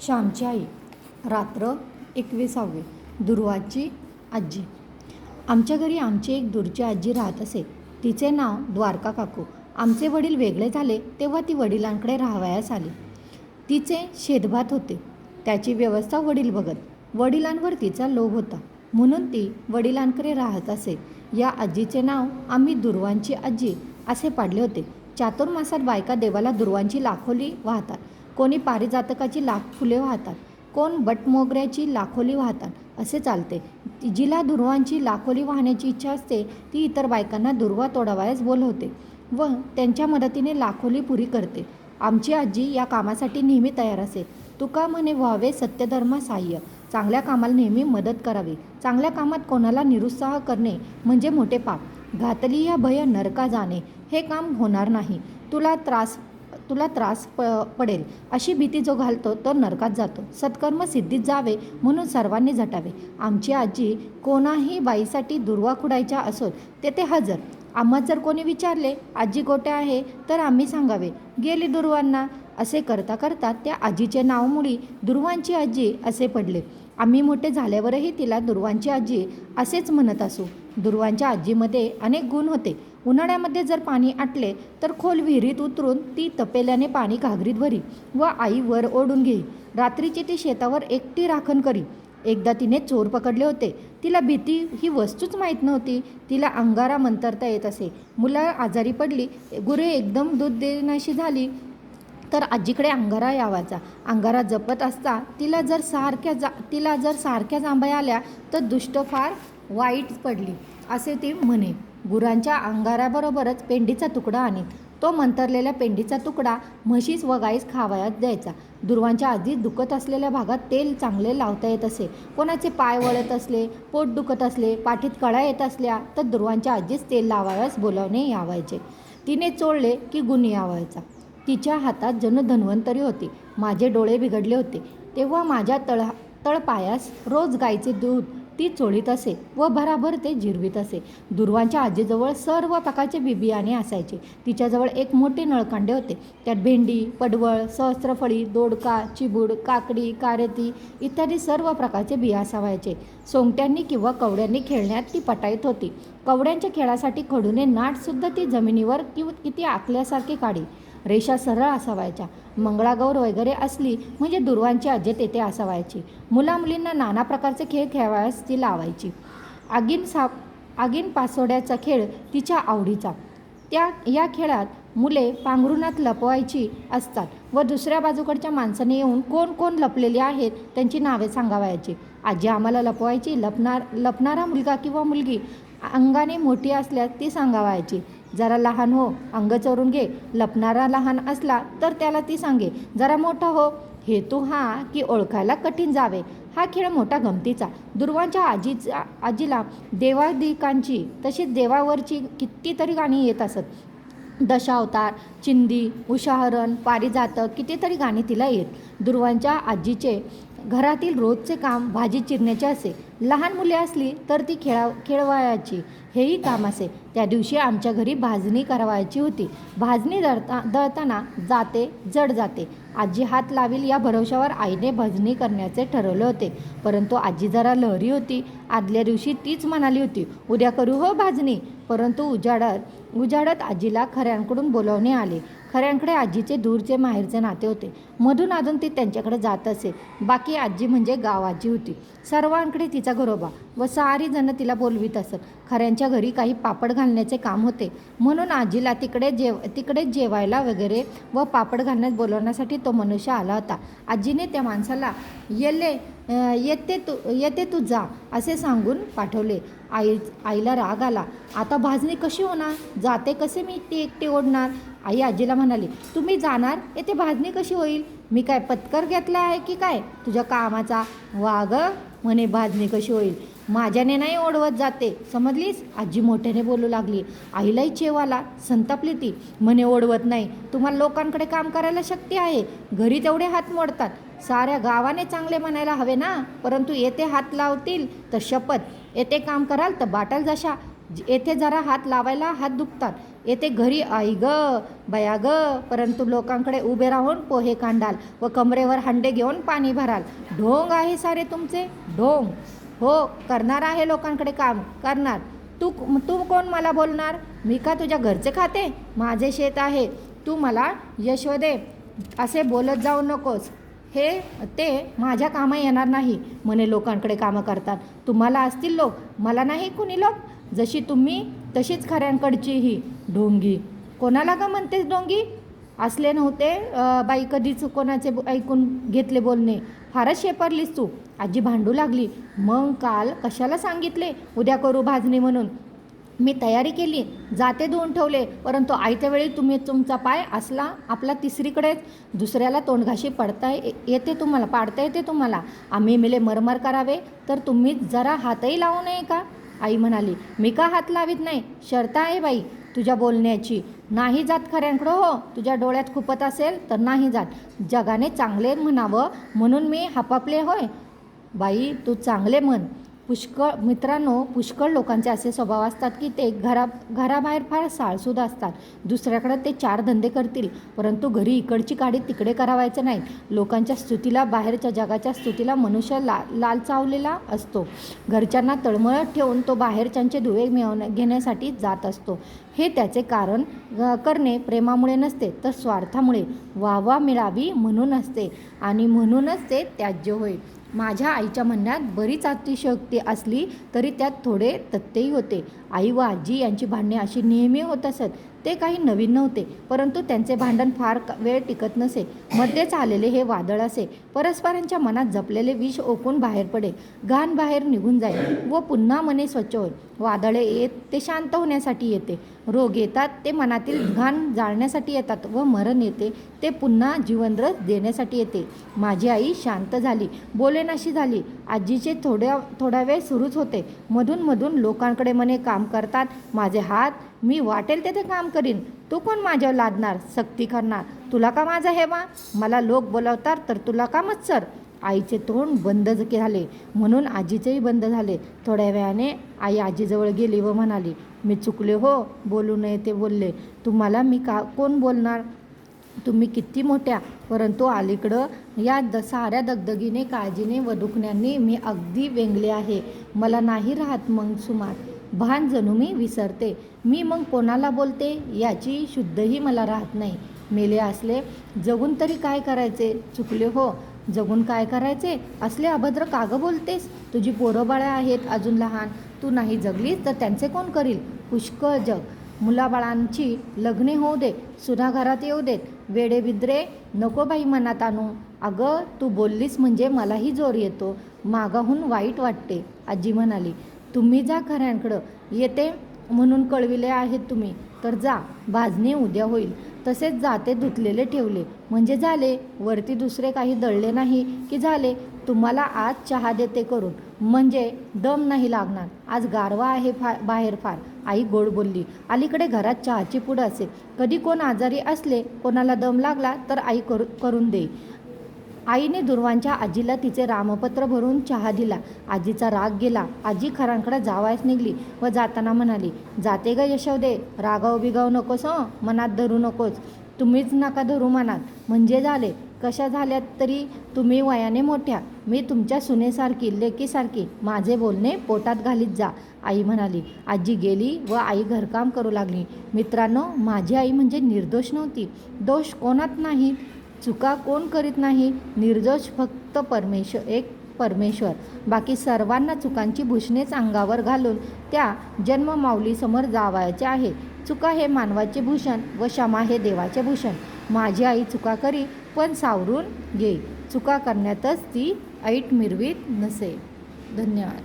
श्यामची आई. रात्र 21. दुर्वाची आजी. आमच्या घरी आमची एक दूरची आजी राहत असे. तिचे नाव द्वारका काकू. आमचे वडील वेगळे झाले तेव्हा ती वडिलांकडे राहावयास आली. तिचे शेतभात होते, त्याची व्यवस्था वडील बघत. वडिलांवर तिचा लोभ होता म्हणून ती वडिलांकडे राहत असे. या आजीचे नाव आम्ही दुर्वांची आजी असे पाडले होते. चातुर्मासात बायका देवाला दुर्वांची लाखोली वाहतात, कोणी पारिजातकाची लाख फुले वाहतात, कोण बटमोगऱ्याची लाखोली वाहतात, असे चालते. जिला दुर्वांची लाखोली वाहण्याची इच्छा असते ती इतर बायकांना दुर्वा तोडावयास बोलवते व त्यांच्या मदतीने लाखोली पुरी करते. आमची आजी या कामासाठी नेहमी तयार असे. तुका म्हणे व्हावे सत्यधर्म साह्य. चांगल्या कामाला नेहमी मदत करावी. चांगल्या कामात कोणाला निरुत्साह करणे म्हणजे मोठे पाप. घातली या भय नरका जाणे. हे काम होणार नाही, तुला त्रास पडेल अशी भीती जो घालतो तो नरकात जातो. सत्कर्म सिद्धीत जावे म्हणून सर्वांनी झटावे. आमची आजी कोणाही बाईसाठी दुर्वा खुडायच्या असोत तेथे हजर. आम्हा जर कोणी विचारले आजी कोठे आहे तर आम्ही सांगावे गेली दुर्वांना. असे करता करता त्या आजीचे नाव मुळी दुर्वांची आजी असे पडले. आम्ही मोठे झाल्यावरही तिला दुर्वांची आजी असेच म्हणत असू. दुर्वांच्या आजीमध्ये अनेक गुण होते. उन्हाळ्यामध्ये जर पाणी आटले तर खोल विहिरीत उतरून ती तपेल्याने पाणी घागरीत भरी व आई वर ओढून घेई. रात्रीची ती शेतावर एकटी राखण करी. एकदा तिने चोर पकडले होते. तिला भीती ही वस्तूच माहीत नव्हती. तिला अंगारा मंतरता येत असे. मुलं आजारी पडली, गुरे एकदम दूध देण्याशी झाली तर आजीकडे अंगारा यावायचा. अंगारा जपत असता तिला जर सारख्या जांभया आल्या तर दुष्ट फार वाईट पडली असे ती म्हणे. गुरांच्या अंगाराबरोबरच पेंडीचा तुकडा आणीत. तो मंतरलेल्या पेंडीचा तुकडा म्हशीस व गाईस खावयास द्यायचा. दुर्वांच्या आधी दुखत असलेल्या भागात तेल चांगले लावता येत असे. कोणाचे पाय वळत असले, पोट दुखत असले, पाठीत कळा येत असल्या तर दुर्वांच्या आजीस तेल लावायस बोलावणे यावायचे. तिने चोळले की गुण यावायचा. तिच्या हातात जणू धन्वंतरी होती. माझे डोळे बिघडले होते तेव्हा माझ्या तळपायास रोज गाईचे दूध ती चोळीत असे व भराभर ते जिरवीत असे. दुर्वांच्या आजीजवळ सर्व प्रकारचे बिबियाणे असायचे. तिच्याजवळ एक मोठे नळकांडे होते. त्यात भेंडी, पडवळ, सहस्त्रफळी, दोडका, चिबूड, काकडी, कारेती इत्यादी सर्व प्रकारचे बिया असावायचे. सोंगट्यांनी किंवा कवड्यांनी खेळण्यात ती पटाईत होती. कवड्यांच्या खेळासाठी खडूने नाटसुद्धा ती जमिनीवर किती आखल्यासारखी काढी. रेषा सरळ असावायच्या. मंगळागौर वगैरे असली म्हणजे दुर्वांची आजी तेथे असावायची. मुलामुलींना नाना प्रकारचे खेळ खेळावयास ती लावायची. आगीन पासोड्याचा खेळ तिच्या आवडीचा. या खेळात मुले पांघरुणात लपवायची असतात व दुसऱ्या बाजूकडच्या माणसाने येऊन कोण कोण लपलेले आहेत त्यांची नावे सांगावयाची. आजी आम्हाला लपवायची. लपणारा मुलगा किंवा मुलगी अंगाने मोठी असल्यास ती सांगावायची. जरा लहान हो, अंग चोरून घे. लपणारा लहान असला तर त्याला ती सांगे, जरा मोठा हो. हेतू हा की ओळखायला कठीण जावे. हा खेळ मोठा गमतीचा. दुर्वांच्या आजीला देवादिकांची तशीच देवावरची कितीतरी गाणी येत असत. दशावतार, चिंदी, उषाहरण, पारिजातक कितीतरी गाणी तिला येत. दुर्वांच्या आजीचे घरातील रोजचे काम भाजी चिरण्याचे असे. लहान मुले असली तर ती खेळवायची हेही काम असे. त्या दिवशी आमच्या घरी भाजणी करावायची होती. भाजणी दळताना जड जाते. आजी हात लावील या भरवशावर आईने भाजणी करण्याचे ठरवले होते. परंतु आजी जरा लहरी होती. आदल्या दिवशी तीच म्हणाली होती, उद्या करू हो भाजणी. परंतु उजाडत आजीला खऱ्यांकडून बोलावणे आले. खऱ्यांकडे आजीचे दूरचे माहेरचे नाते होते. मधून अधून ती त्यांच्याकडे जात असे. बाकी आजी म्हणजे गावाची होती. सर्वांकडे तिचा घरोबा व सारी जण तिला बोलवीत असत. खऱ्यांच्या घरी काही पापड घालण्याचे काम होते म्हणून आजीला तिकडे जेवायला वगैरे व पापड घालण्यास बोलवण्यासाठी तो मनुष्य आला होता. आजीने त्या माणसाला येते तू जा असे सांगून पाठवले. आईला राग आला. आता भाजणी कशी होणार? जाते कसे मी ती एकटी ओढणार? आई आजीला म्हणाली, तुम्ही जाणार, येथे भाजणी कशी होईल? मी काय पत्कर घेतला आहे की काय तुझ्या कामाचा? वाग म्हणे भाजणी कशी होईल? माझ्याने नाही ओढवत जाते, समजलीस? आजी मोठ्याने बोलू लागली. आईलाही चेव आला. संतापली ती. म्हणे ओढवत नाही. तुम्हाला लोकांकडे काम करायला शक्ती आहे. घरी तेवढे हात मोडतात. साऱ्या गावाने चांगले म्हणायला हवे ना. परंतु येथे हात लावतील तर शपथ. येथे काम कराल तर बाटल जशा. येथे जरा हात लावायला हात दुखतात. येते घरी आई ग बया ग, परंतु लोकांकडे उभे राहून पोहे कांडाल व कमरेवर हंडे घेऊन पाणी भराल. ढोंग आहे सारे तुमचे, ढोंग. हो, करणार आहे लोकांकडे काम, करणार. तू तू कोण मला बोलणार? मी का तुझ्या घरचे खाते? माझे शेत आहे, तू मला यशोदे असे बोलत जाऊ नकोस. ते माझ्या कामं येणार नाही म्हणे. लोकांकडे कामं करतात. तुम्हाला असतील लोक, मला नाही कुणी लोक. जशी तुम्ही तशीच खऱ्यांकडची ही ढोंगी. कोणाला का म्हणतेस ढोंगी? असले नव्हते बाई कधीच कोणाचे ऐकून घेतले बोलणे. फारच शेपरलीस तू. आजी भांडू लागली. मग काल कशाला सांगितले उद्या करू भाजणी म्हणून? मी तयारी केली, जाते धुवून ठेवले, परंतु आयत्या वेळी तुम्ही तुमचा पाय असला आपला तिसरीकडेच. दुसऱ्याला तोंडघाशी पाडता येते तुम्हाला. आम्ही मिले मरमर करावे तर तुम्ही जरा हातही लावू नये का? आई म्हणाली. मी का हात लावित नाही? शर्त आहे बाई तुझ्या बोलण्याची. नाही जात खऱ्यांकडं. हो, तुझ्या डोळ्यात खुपत असेल तर नाही जात. जगाने चांगले म्हणावं म्हणून मी हापापले होय? बाई तू चांगले म्हण. मित्रांनो, पुष्कळ लोकांचे असे स्वभाव असतात की ते घराबाहेर फार साळसूद असतात. दुसऱ्याकडे ते चार धंदे करतील, परंतु घरी इकडची काडी तिकडे करावायचे नाहीत. लोकांच्या स्तुतीला, बाहेरच्या जगाच्या स्तुतीला मनुष्य लालचावलेला असतो. घरच्यांना तळमळत ठेवून तो बाहेरच्यांचे दुवे घेण्यासाठी जात असतो. हे त्याचे कारण करणे प्रेमामुळे नसते, तर स्वार्थामुळे, वाहवा मिळावी म्हणून असते, आणि म्हणूनच ते त्याज्य होय. माझ्या आईच्या म्हणण्यात बरीच अतिशयोक्ती असली तरी त्यात थोडे तथ्यही होते. आई व आजी यांची भांडणे अशी नेहमी होत असत. ते काही नवीन नव्हते, परंतु त्यांचे भांडण फार वेळ टिकत नसे. मध्येच आलेले हे वादळ असे. परस्परांच्या मनात जपलेले विष ओकून बाहेर पडे, घाण बाहेर निघून जाईल व पुन्हा मने स्वच्छ होईल. वादळे येत ते शांत होण्यासाठी येते. रोग येतात ते मनातील घाण जाळण्यासाठी येतात, व मरण येते ते पुन्हा जीवनरस देण्यासाठी येते. माझी आई शांत झाली, बोलेनाशी झाली. आजीचे थोडा वेळ सुरूच होते. मधून मधून लोकांकडे मने काम करतात. माझे हात, मी वाटेल तेथे काम करीन. तू कोण माझ्यावर लादणार, सक्ती करणार? तुला का माझा हेवा? मला लोक बोलावतात तर तुला का मत्सर? आईचे तोंड बंद झाले, म्हणून आजीचेही बंद झाले. थोड्या वेळाने आई आजीजवळ गेली व म्हणाली. मी चुकले हो, बोलू नये ते बोलले. तुम्हाला मी कोण बोलणार? तुम्ही किती मोठ्या, परंतु अलीकडं या साऱ्या दगदगीने, काळजीने व दुखण्याने मी अगदी वेंगले आहे. मला नाही राहत मग सुमार. भान जणू मी विसरते. मी मग कोणाला बोलते याची शुद्धही मला राहत नाही. मेले असले, जगून तरी काय करायचे? चुकले हो, जगून काय करायचे? असले अभद्र कागं बोलतेस? तुझी पोरं बाळं आहेत अजून लहान. तू नाही जगलीस तर त्यांचे कोण करील? पुष्कळ जग. मुलाबाळांची लग्ने होऊ दे, सुना घरात येऊ देत. वेडे बिद्रे नको बाई मनात आणू. अगं तू बोललीस म्हणजे मलाही जोर येतो. मागाहून वाईट वाटते. आजी म्हणाली. तुम्ही जा खऱ्यांकडं. येते म्हणून कळविले आहेत तुम्ही, तर जा. भाजणी उद्या होईल. तसेच जाते धुतलेले ठेवले म्हणजे झाले. वरती दुसरे काही दळले नाही की झाले. तुम्हाला आज चहा देते करून, म्हणजे दम नाही लागणार. आज गारवा आहे बाहेर फार. आई गोड बोलली. अलीकडे घरात चहाची पुड असे. कधी कोण आजारी असले, कोणाला दम लागला तर आई करून दे. आईने दुर्वांच्या आजीला तिचे रामपत्र भरून चहा दिला. आजीचा राग गेला. आजी खरांकडे जावायस निघली व जाताना म्हणाली. जाते ग यशोदे, रागाव बिगाव नकोस, मनात धरू नकोस. तुम्हीच नका धरू मनात, म्हणजे झाले. कशा झाल्यात तरी तुम्ही वयाने मोठ्या. मी तुमच्या सुनेसारखी, लेकीसारखी. माझे बोलणे पोटात घालीत जा, आई म्हणाली. आजी गेली व आई घरकाम करू लागली. मित्रांनो, माझी आई म्हणजे निर्दोष नव्हती. दोष कोणात नाही, चुका कोण करीत नाही. निर्दोष फक्त परमेश्वर. बाकी सर्वांना चुकांची भूषणेच अंगावर घालून त्या जन्ममाऊलीसमोर जावायचे आहे. चुका हे मानवाचे भूषण व क्षमा हे देवाचे भूषण. माझी आई चुका करी पण सावरून घेई. चुका करण्यातच ती ऐट मिरवीत नसे. धन्यवाद.